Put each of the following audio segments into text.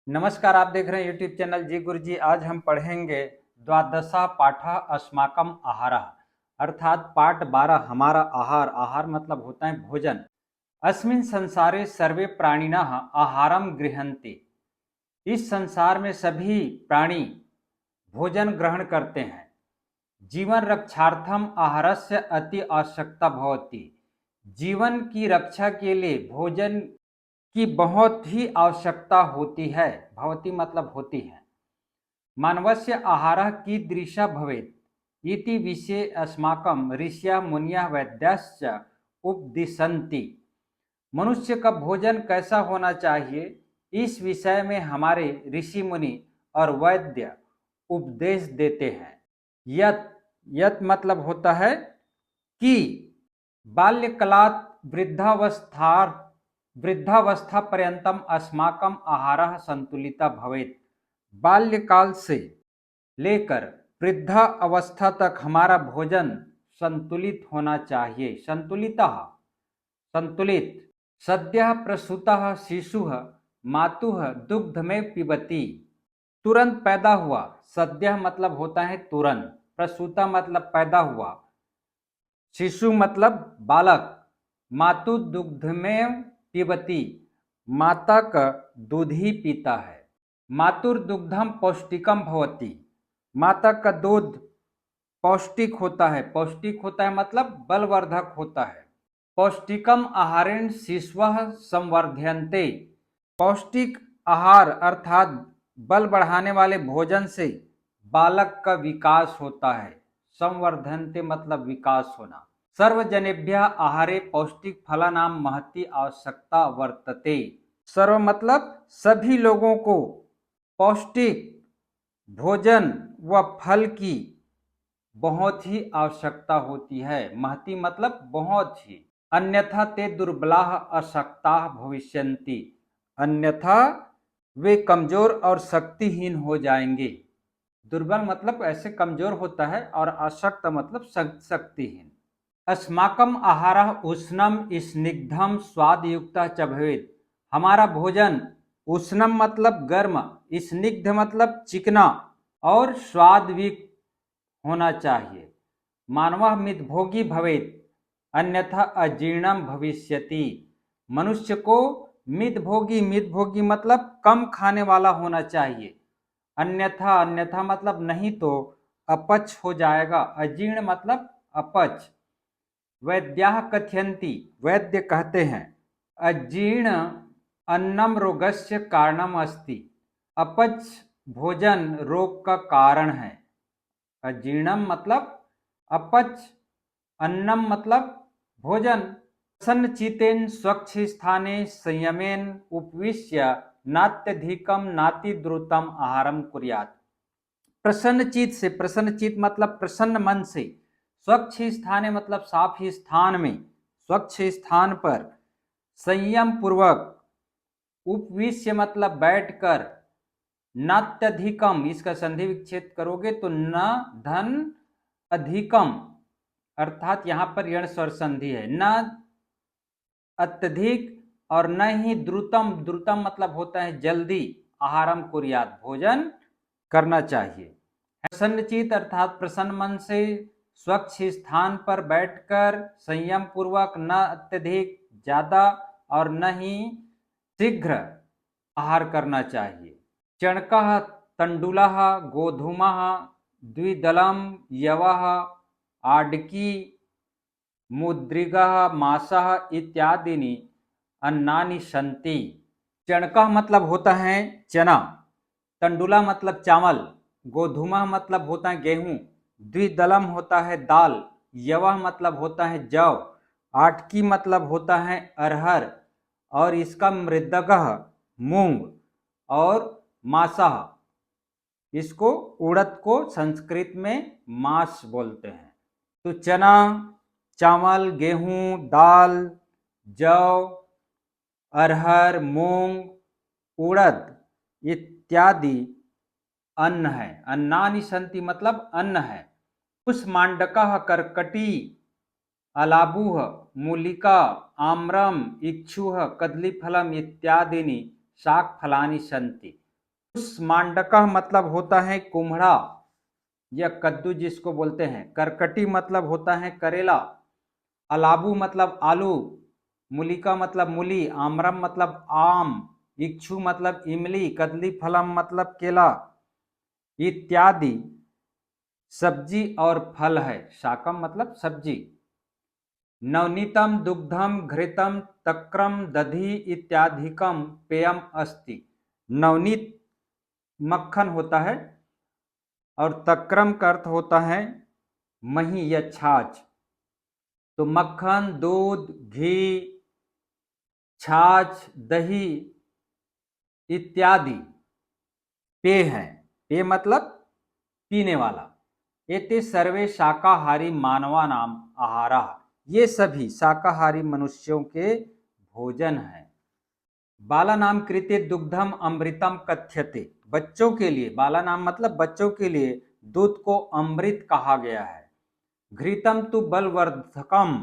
नमस्कार, आप देख रहे हैं यूट्यूब चैनल जी गुरुजी। आज हम पढ़ेंगे द्वादशा पाठः अस्माकं आहारः, अर्थात पाठ 12 हमारा आहार। आहार मतलब होता है भोजन। अस्मिन् संसारे सर्वे प्राणिनः आहारं गृह्णन्ति। इस संसार में सभी प्राणी भोजन ग्रहण करते हैं। जीवन रक्षार्थम आहारस्य अति आवश्यकता भवति। जीवन की रक्षा के लिए भोजन की बहुत ही आवश्यकता होती है। भवती मतलब होती है। मानवस्य आहारः कीदृशः भवेत् इति विषये अस्माकं ऋषयः मुनयः वैद्याश्च उपदिशन्ति। मनुष्य का भोजन कैसा होना चाहिए, इस विषय में हमारे ऋषि मुनि और वैद्य उपदेश देते हैं। यत यत मतलब होता है कि बाल्यकालात् वृद्धावस्था पर्यंतम अस्माकं आहारः संतुलिता भवेत्। बाल्यकाल से लेकर वृद्धा अवस्था तक हमारा भोजन संतुलित होना चाहिए। संतुलित। सद्यः प्रसूतः शिशुः मातुः दुग्धमेव पिबति। तुरंत पैदा हुआ, सद्यः मतलब होता है तुरंत, प्रसूता मतलब पैदा हुआ, शिशु मतलब बालक, मातु दुग्धमेव पिबती, माता का दूध ही पीता है। मातुर दुग्धम पौष्टिकम भवति। माता का दूध पौष्टिक होता है। पौष्टिक होता है मतलब बलवर्धक होता है। पौष्टिकम आहारेण शिशवः संवर्धन्ते। पौष्टिक आहार अर्थात बल बढ़ाने वाले भोजन से बालक का विकास होता है। संवर्धन्ते मतलब विकास होना। सर्वजनेभ्यः आहारे पौष्टिक फलानां महती आवश्यकता वर्तते। सर्व मतलब सभी लोगों को पौष्टिक भोजन व फल की बहुत ही आवश्यकता होती है। महती मतलब बहुत ही। अन्यथा ते दुर्बलाः अशक्ताः भविष्यन्ति। अन्यथा वे कमजोर और शक्तिहीन हो जाएंगे। दुर्बल मतलब ऐसे कमजोर होता है और अशक्त मतलब शक्तिहीन। अस्माकं आहारः उष्णं स्निग्धं स्वादयुक्तः च भवेत्। हमारा भोजन उष्णम मतलब गर्म, स्निग्ध मतलब चिकना और स्वादयुक्त होना चाहिए। मानवः मितभोगी भवेत् अन्यथा अजीर्णम भविष्यति। मनुष्य को मितभोगी मतलब कम खाने वाला होना चाहिए। अन्यथा मतलब नहीं तो अपच हो जाएगा। अजीर्ण मतलब अपच। वैद्याः कथयन्ति, वैद्य कहते हैं, अजीर्ण अन्नम रोगस्य कारणम अस्ति। अपच भोजन रोग का कारण है। अजीर्णम मतलब अपच, अन्नम मतलब भोजन। प्रसन्नचित्तेन स्वच्छ स्थाने संयमेन उपविश्य नात्यधिकम नातिद्रुतम आहारम कुर्यात्। प्रसन्नचित्त से, प्रसन्नचित्त मतलब प्रसन्न मन से, स्वच्छ स्थाने मतलब साफ ही स्थान में, स्वच्छ स्थान पर, संयम पूर्वक, उपविश्य मतलब बैठकर, नात्यधिकम इसका संधि विच्छेद करोगे तो न धन अधिकम, अर्थात यहां पर यण स्वर संधि है। न अत्यधिक और न ही द्रुतम, द्रुतम मतलब होता है जल्दी। आहारम कुर्यात् भोजन करना चाहिए। प्रसन्नचित्त अर्थात प्रसन्न मन से, स्वच्छ स्थान पर बैठकर, संयम पूर्वक, न अत्यधिक ज्यादा और न ही शीघ्र आहार करना चाहिए। चणकः तंडुलः गोधूमः द्विदलम यवः आडकी मुद्रिगः मासः इत्यादीनि अन्नानि सन्ति। चणकः मतलब होता है चना, तंडुला मतलब चावल, गोधूमः मतलब होता है गेहूं, द्विदलम होता है दाल, यवः मतलब होता है जौ, आटकी मतलब होता है अरहर और इसका मृदगः मूंग और मासा, इसको उड़द को संस्कृत में मास बोलते हैं। तो चना, चावल, गेहूं, दाल, जौ, अरहर, मूंग, उड़द इत्यादि अन्न है। अन्नानि सन्ति मतलब अन्न है। कुष्मांडकः कर्कटी अलाबुः मूलिका आम्रम इक्षुः कदलीफलम इत्यादीनि शाक फलानि सन्ति। कुष्मांडकः मतलब होता है कुम्हड़ा या कद्दू जिसको बोलते हैं। करकटी मतलब होता है करेला। अलाबू मतलब आलू। मूलिका मतलब मूली। आम्रम मतलब आम। इक्षु मतलब इमली। कदली फलम मतलब केला इत्यादि सब्जी और फल है। शाकम मतलब सब्जी। नवनीतम दुग्धम घृतम तक्रम दधि इत्यादिकम पेयम अस्ति। नवनीत मक्खन होता है और तक्रम का अर्थ होता है मही या छाछ। तो मक्खन, दूध, घी, छाछ, दही इत्यादि पेय हैं। पेय मतलब पीने वाला। एते सर्वे शाकाहारी मानवानाम आहारा। ये सभी शाकाहारी मनुष्यों के भोजन हैं। बाला नाम कृते दुग्धम अमृतम कथ्यते। बच्चों के लिए, बाला नाम मतलब बच्चों के लिए दूध को अमृत कहा गया है। घृतम तो बलवर्धकम।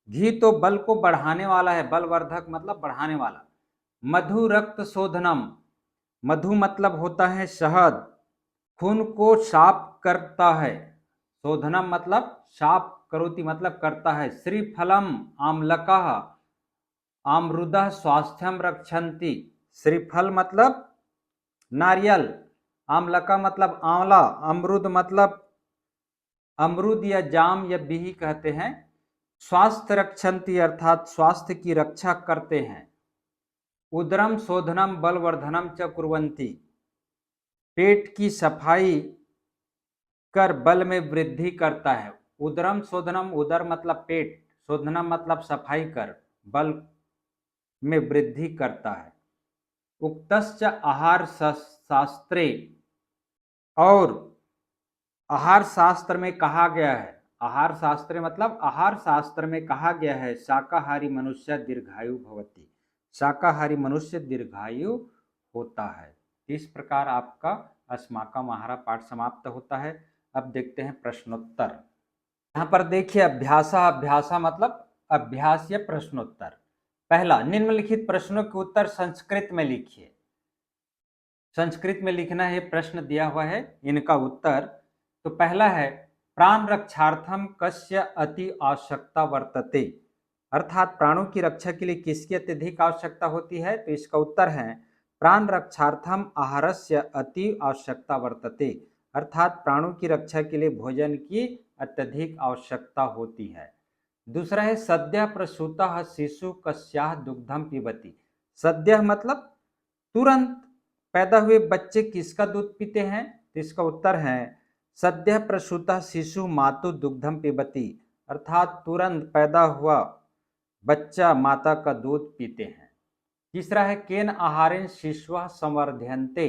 घी तो बल को बढ़ाने वाला है। बलवर्धक मतलब बढ़ाने वाला। मधु रक्त शोधनम। मधु मतलब होता है शहद। खून को साफ करता है। शोधनम मतलब साफ करोति मतलब करता है। श्रीफलम आम्लकः अमृतः स्वास्थ्यम रक्षन्ति। श्रीफल मतलब नारियल। आम्लका मतलब आंवला। अमरूद मतलब अमरूद या जाम या बिही कहते हैं। स्वास्थ्य रक्षन्ति अर्थात स्वास्थ्य की रक्षा करते हैं। उदरम शोधनम बलवर्धनम च कुर्वन्ति। पेट की सफाई कर बल में वृद्धि करता है। उदरम शोधनम, उदर मतलब पेट, शोधनम मतलब सफाई कर, बल में वृद्धि करता है। उक्तश्च आहार शास्त्रे। और आहार शास्त्र में कहा गया है। आहार शास्त्र मतलब आहार शास्त्र में कहा गया है शाकाहारी मनुष्य दीर्घायु भवति। शाकाहारी मनुष्य दीर्घायु होता है। इस प्रकार आपका अस्माकं आहार पाठ समाप्त होता है। अब देखते हैं प्रश्नोत्तर। यहाँ पर देखिए अभ्यासा। अभ्यासा मतलब अभ्यास या प्रश्नोत्तर। पहला, निम्नलिखित प्रश्नों के उत्तर संस्कृत में लिखिए। संस्कृत में लिखना है, प्रश्न दिया हुआ है, इनका उत्तर। तो पहला है, प्राण रक्षार्थम कस्य अति आवश्यकता वर्तते। अर्थात प्राणों की रक्षा के लिए किसकी अत्यधिक आवश्यकता होती है। तो इसका उत्तर है प्राण रक्षार्थम आहारस्य अति आवश्यकता वर्तते। अर्थात प्राणों की रक्षा के लिए भोजन की अत्यधिक आवश्यकता होती है। दूसरा है, सद्य प्रसूतः शिशु कस्याः दुग्धम पिबति। सद्य मतलब तुरंत पैदा हुए बच्चे किसका दूध पीते हैं। तो इसका उत्तर है सद्य प्रसूतः शिशु मातु दुग्धम पिबति। अर्थात तुरंत पैदा हुआ बच्चा माता का दूध पीते हैं। तीसरा है, केन आहारेण शिशवः संवर्धन्ते।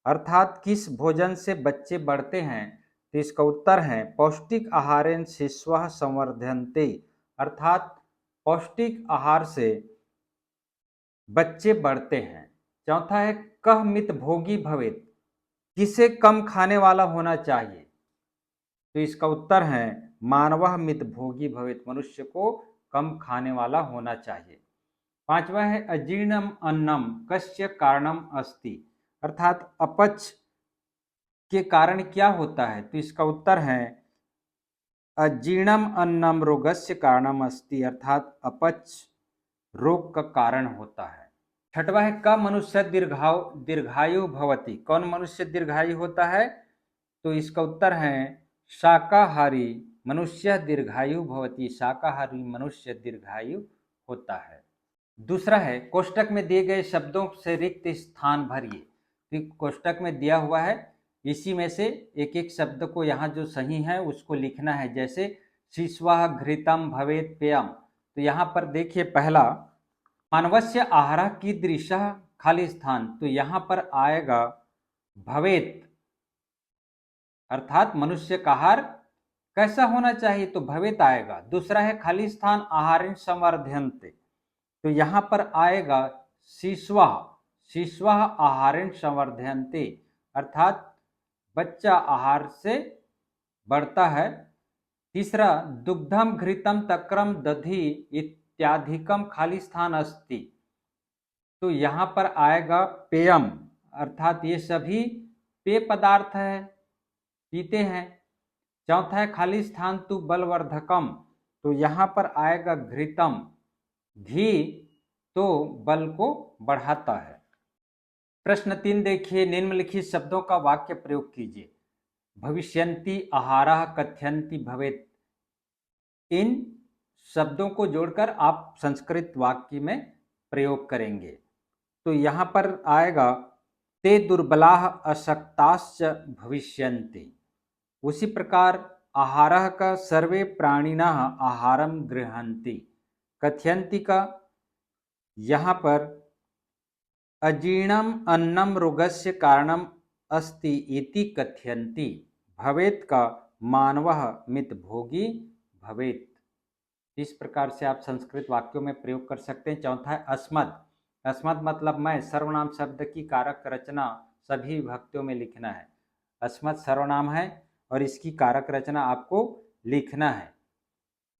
अर्थात किस भोजन से बच्चे बढ़ते हैं। तो इसका उत्तर है पौष्टिक आहारेण शिशवः संवर्धन्ते। अर्थात पौष्टिक आहार से बच्चे बढ़ते हैं। चौथा है, कह मित भोगी भवेत। किसे कम खाने वाला होना चाहिए। तो इसका उत्तर है मानवः मित भोगी भवेत। मनुष्य को कम खाने वाला होना चाहिए। पांचवा है, अजीर्णम अन्नम कस्य कारणम अस्ति। अर्थात अपच के कारण क्या होता है। तो इसका उत्तर है अजीर्णम अन्नम रोगस्य कारणम अस्ति। अर्थात अपच रोग का कारण होता है। छठवा है, क मनुष्य दीर्घायु भवति। कौन मनुष्य दीर्घायु होता है। तो इसका उत्तर है शाकाहारी मनुष्य दीर्घायु भवति। शाकाहारी मनुष्य दीर्घायु होता है। दूसरा है, कोष्टक में दिए गए शब्दों से रिक्त स्थान भरिए। तो कोष्टक में दिया हुआ है, इसी में से एक एक शब्द को यहाँ जो सही है उसको लिखना है। जैसे शिश्वः घृतम भवेत पेयम। तो यहाँ पर देखिए पहला, मानवस्य आहार कीदृशः खाली स्थान। तो यहाँ पर आएगा भवेत। अर्थात मनुष्य का आहार कैसा होना चाहिए। तो भवेत आएगा। दूसरा है, खाली स्थान आहारेण संवर्धन्ते। तो यहाँ पर आएगा शिश्वः। शिश्वः आहारेण संवर्धन्ते। अर्थात बच्चा आहार से बढ़ता है। तीसरा, दुग्धम घृतम तक्रम दधि इत्याधिकम खाली स्थान अस्ति। तो यहाँ पर आएगा पेयम। अर्थात ये सभी पेय पदार्थ है, पीते हैं। चौथा है खाली स्थान तु बलवर्धकम, तो यहाँ पर आएगा घृतम। घी तो बल को बढ़ाता है। प्रश्न 3 देखिए, निम्नलिखित शब्दों का वाक्य प्रयोग कीजिए। भविष्यन्ति आहारः कथयन्ति भवेत्। इन शब्दों को जोड़कर आप संस्कृत वाक्य में प्रयोग करेंगे। तो यहाँ पर आएगा ते दुर्बलाः अशक्ताश्च भविष्यन्ति। उसी प्रकार आहारः का सर्वे प्राणिनः आहारम गृह्णन्ति। कथयन्ति का यहाँ पर अजीर्णम अन्नम रोगस्य कारणम अस्ति इति कथयन्ति। भवेत् का मानवः मितभोगी भवेत्। इस प्रकार से आप संस्कृत वाक्यों में प्रयोग कर सकते हैं। चौथा है अस्मत्। अस्मत् मतलब मैं। सर्वनाम शब्द की कारक रचना सभी विभक्तियों में लिखना है। अस्मत् सर्वनाम है और इसकी कारक रचना आपको लिखना है।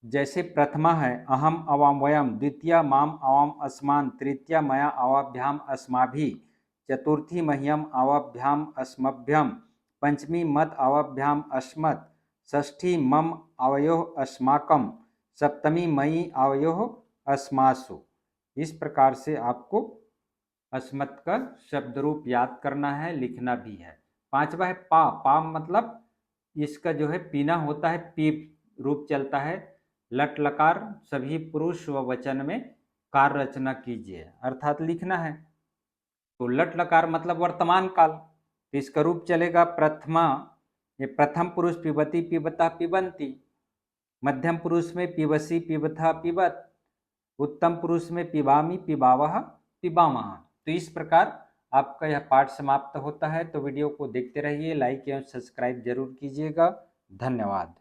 जैसे प्रथमा है अहम अवाम वयम, द्वितीया माम अवाम अस्मान, तृतीया मया अवाभ्याम अस्माभि, चतुर्थी मह्यम अवाभ्याम अस्मभ्यम, पंचमी मत अवाभ्याम अस्मत्, षष्ठी मम आवयोः अस्माकम, सप्तमी मयि आवयोः अस्मासु। इस प्रकार से आपको अस्मत् का शब्द रूप याद करना है, लिखना भी है। पांचवा है पा। पा मतलब इसका जो है पीना होता है, पी रूप चलता है। लट लकार सभी पुरुष व वचन में कार रचना कीजिए, अर्थात लिखना है। तो लट लकार मतलब वर्तमान काल, तो इसका रूप चलेगा प्रथमा। ये प्रथम पुरुष पिबती पिबता पिबंती, मध्यम पुरुष में पिबसी पिबथा पिबत, उत्तम पुरुष में पिबामी पिबावह पिबामह। तो इस प्रकार आपका यह पाठ समाप्त होता है। तो वीडियो को देखते रहिए, लाइक एवं सब्सक्राइब जरूर कीजिएगा। धन्यवाद।